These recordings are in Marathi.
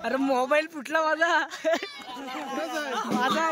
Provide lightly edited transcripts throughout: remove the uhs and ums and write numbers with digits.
अरे मोबाईल फुटला माझा. माझा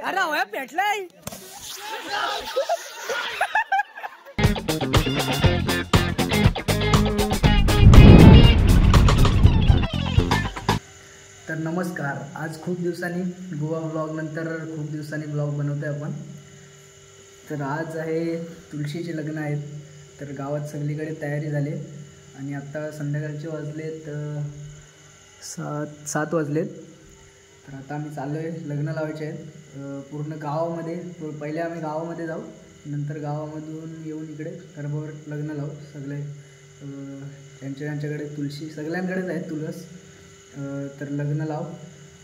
अरे होया पेटलाय. तर नमस्कार. आज खूप दिवसांनी गोवा ब्लॉग नंतर खूप दिवसांनी ब्लॉग बनवतोय आपण. तर आज आहे तुळशीचे लग्न आहेत. तर गावात सगळीकडे तयारी झाली आणि आता संध्याकाळचे वाजलेत 7 वाजलेत. तर आता आम्ही चाललो आहे लग्न लावायचे आहेत पूर्ण गावामध्ये. पहिले आम्ही गावामध्ये जाऊ, नंतर गावामधून येऊन इकडे गरबावर लग्न लावू. सगळे त्यांच्याकडे तुळशी सगळ्यांकडेच आहेत तुळस. तर लग्न लाव.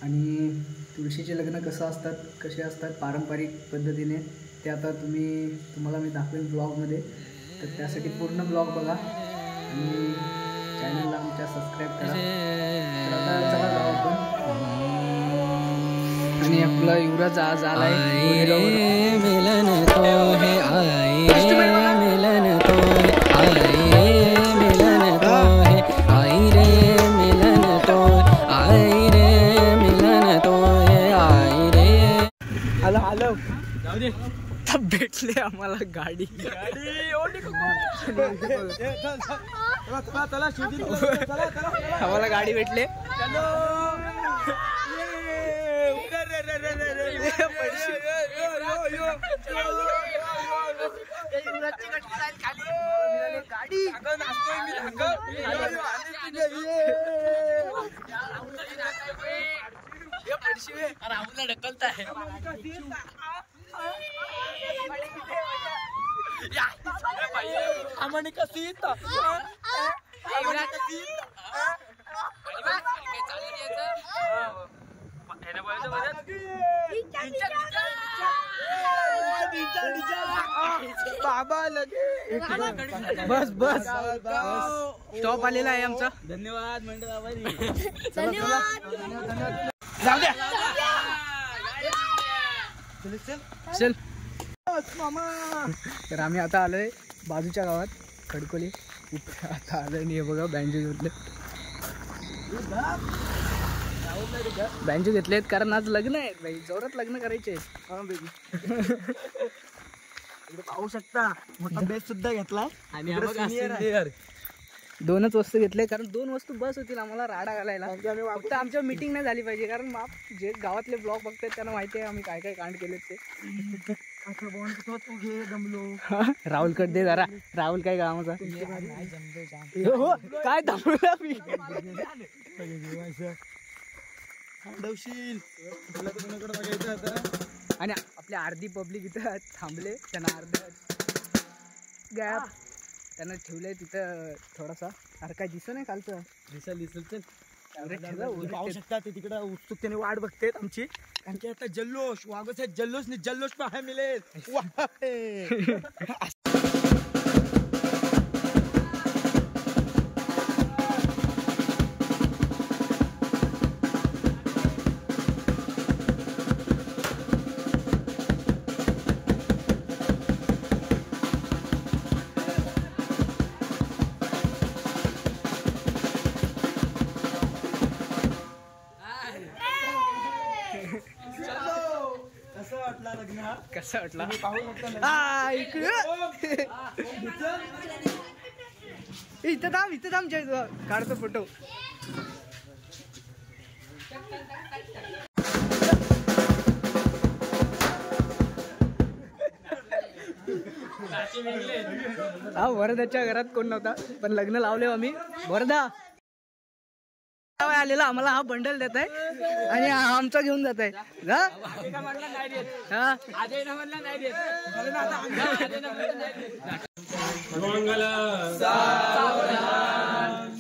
आणि तुळशीचे लग्न कसे असतात पारंपरिक पद्धतीने ते आता तुम्हाला मी दाखवेन ब्लॉगमध्ये. तर त्यासाठी पूर्ण ब्लॉग बघा आणि चॅनलला आमच्या सबस्क्राईब करा. तर आता चला जाऊ आपण. आणि आपला युवराज आज आलाय मिलन तो है आई रे मिलन तो है आई मिलन तो है आई रे मिलन तो आई रे मिलन तो है आई रे. हॅलो जाऊ दे. भेटले आम्हाला गाडी आम्हाला गाडी भेटले. राहुलला ढकलता है. आम्हाने कशी बस बस स्टॉप आलेला आहे आमचा. धन्यवाद मंडळ. जाऊ द्या चल. तर आम्ही आता आलोय बाजूच्या गावात खडकोली. आता आलोय नाही बघा बँजो घेतले. बँजो घेतलेत कारण आज लग्न आहेत भाई. जोरात लग्न करायचे. पाहू शकता मोठा बेस सुद्धा घेतलाय. आणि 2च वस्तू घेतले कारण 2 वस्तू बस होतील आम्हाला राडा घालायला. फक्त आमच्या मीटिंग नाही झाली पाहिजे कारण जे गावातले ब्लॉग बघतात त्यांना माहिती आहे आम्ही काय काय कांड केलेत ते. तू घे दमलो. राहुल कट दे जरा. राहुल काय गावाचा काय दमला मी. आणि आपल्या अर्धी पब्लिक इथं थांबले. त्यांना गॅप त्यांना ठेवलंय तिथं थोडासा. अरे काय दिसत नाही खालचं. दिसल चल. पाहू शकता ते तिकडं उत्सुकतेने वाट बघतेत आमची. कारण की आता जल्लोष वागोस आहे. जल्लोष पाहायला मिळेल. कसं वाटलं इथं थांब काढतो फोटो. वरदाच्या घरात कोण नव्हता पण लग्न लावले आम्ही. वरदा आलेला आम्हाला हा बंडल देत आहे आणि आमचा घेऊन जात आहे.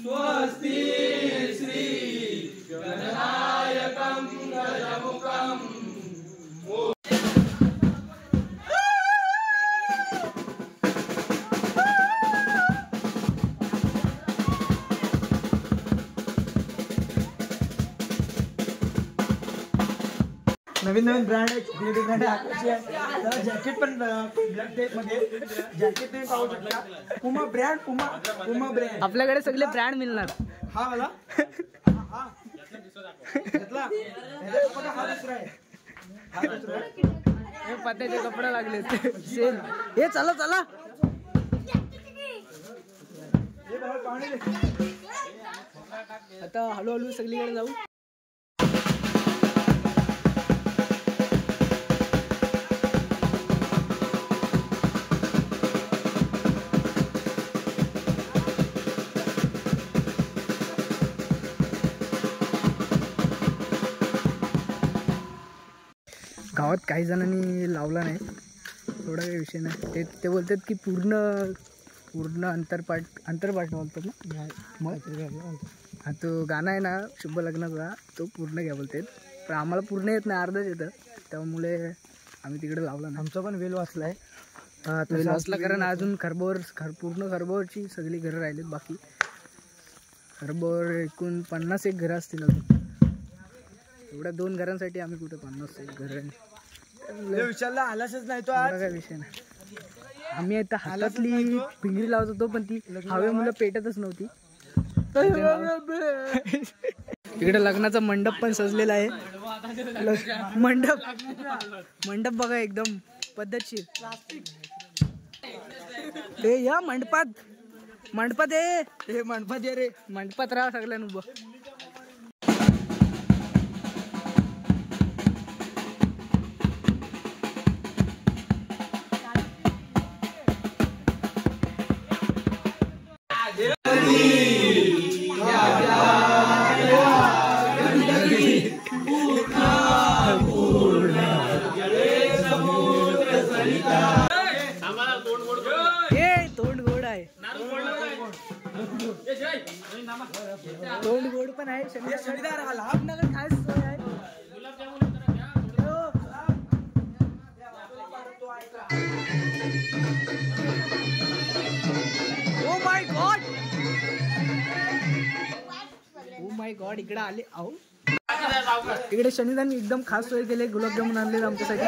स्वस्ति श्री गणनायकं गजमुखं नवीन ब्रँड आहे, क्रिएटिव्ह ब्रँड आहे. जॅकेट पण ब्लॅक टेप मध्ये जॅकेट तुम्ही पाहू शकता. पुमा ब्रँड ब्रँड आपल्याकडे सगळे ब्रँड मिळणार. हा मला पत्त्याचे कपडे लागले सेल. हे चला चला आता हळूहळू सगळीकडे जाऊ. गावात काही जणांनी लावला नाही, थोडा काही विषय नाही. ते बोलतात की पूर्ण अंतरपाठ बोलतात ना. मग हा तो गाणं आहे ना शुभ लग्नाचा, तो पूर्ण घ्या बोलतात. पण आम्हाला पूर्ण येत नाही, अर्धच येतं. त्यामुळे आम्ही तिकडे लावला नाही. आमचा पण वेल वाचलाय. वेल वाचला कारण अजून पूर्ण खरबोरची सगळी घरं राहिलीत. बाकी खरबोर एकूण 50 एक घरं असतील अजून. एवढ्या 2 घरांसाठी आम्ही कुठे 50 एक घरं विचारला आलाच नाही तो. काय विषय नाही. आम्ही आता हातातली पिंगरी लावत होतो, पण ती हवेमुळे पेटतच नव्हती. इकडे लग्नाचा मंडप पण सजलेला आहे. मंडप बघा एकदम पद्धतशीर. या मंडपात ये रे. मंडपात राहा सगळ्यांना उभं. तोंड गोड पण आहे. शनिवार आपल्याकडे काय सोय आहे. ओ माय गॉड इकडे आले. आहो इकडे शनिदानी एकदम खास सोय केले. गुलाबजामुन आणले आमच्यासाठी.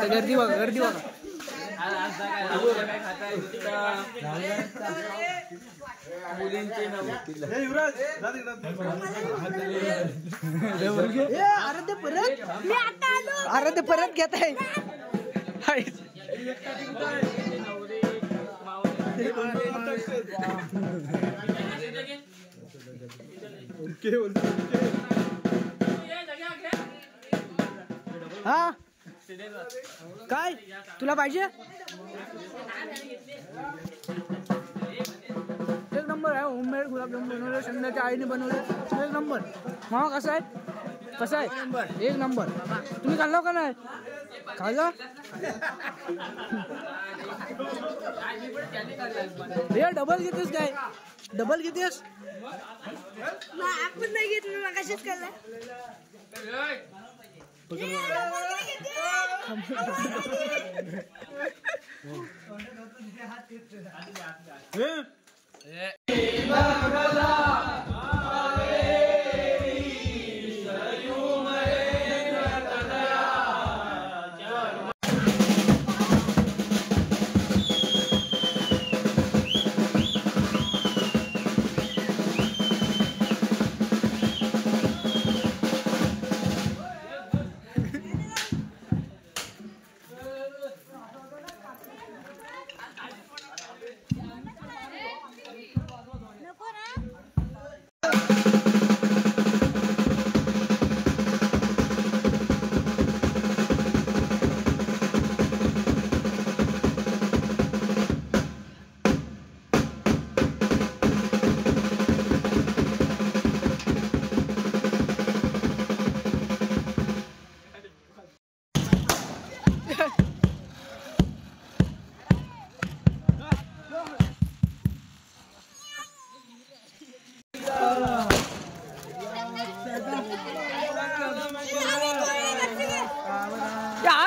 गर्दी बघा. आराध्य परत घेत आहे. हा काय तुला पाहिजे? एक नंबर आहे. होममेड गुलाबजामुन बनवले, संध्याच्या आईने बनवले. एक नंबर. मामा कसं आहे? एक नंबर. तुम्ही खाल्ला का नाही? खाल्ला. हे डबल घेतेस काय? डबल घेतेस? आपण नाही घेतलं, कशाच खाल्ला.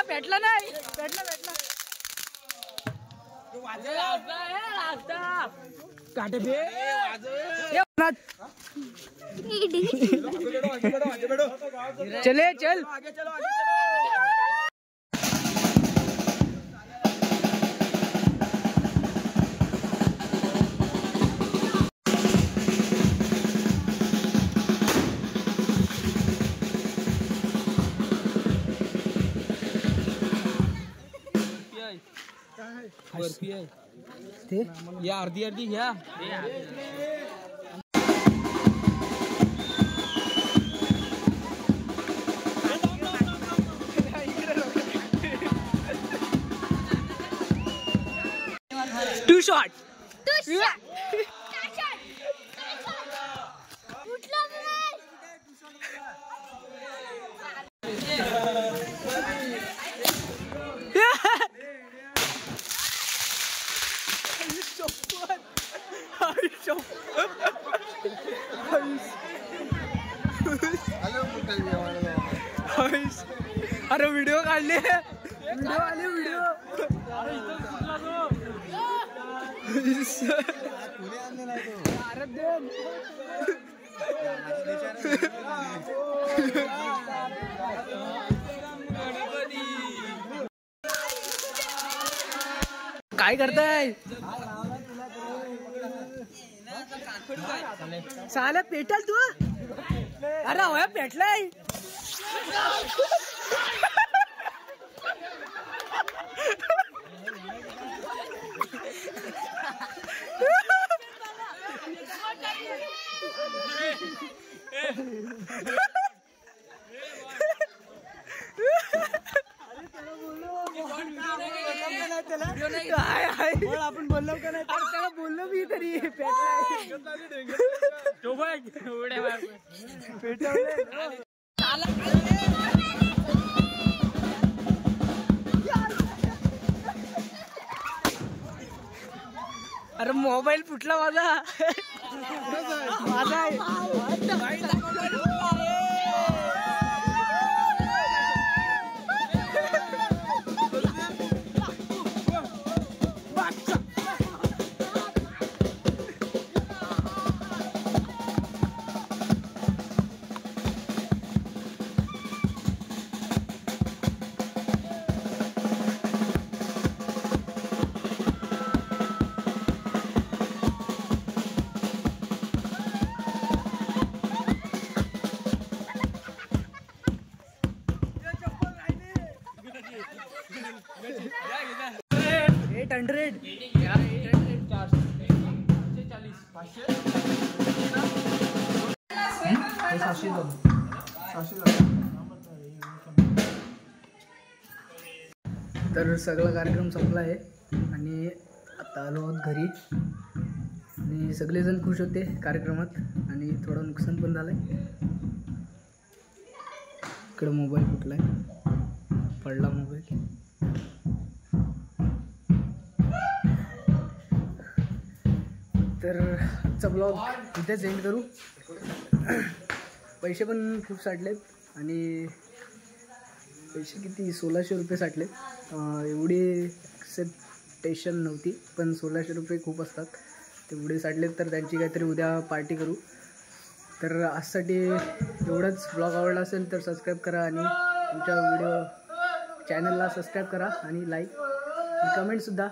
भेटला नाही. काटे बे चले चल बर्फी आहे ते या अर्धी अर्धी घ्या टू शॉट अरे व्हिडिओ काढले व्हिडिओ आले व्हिडिओ काय करताय साला पेटल तू अरे होया पेटलाय आपण बोललो का नाही त्याला बोललो मी तरी अरे मोबाईल फुटला माझा माझा तर सगळा कार्यक्रम संपला आहे आणि आता आलो आहोत घरी आणि सगळेजण खुश होते कार्यक्रमात आणि थोडं नुकसान पण झालं आहे. इकडं मोबाईल फुटला आहे पडला मोबाईल. तर आजचा ब्लॉग इथेच एंड करू. पैसे पण खूप साठलेत आणि पैसे किती 1600 रुपये साठलेत. एवढी एक्सेप्टेशन नव्हती पण 1600 रुपये खूप असतात. तेवढे साठलेत तर त्यांची काहीतरी उद्या पार्टी करू. तर आजसाठी एवढंच. ब्लॉग आवडला असेल तर सबस्क्राईब करा आणि तुमच्या चॅनलला सबस्क्राईब करा आणि लाईक आणि कमेंटसुद्धा.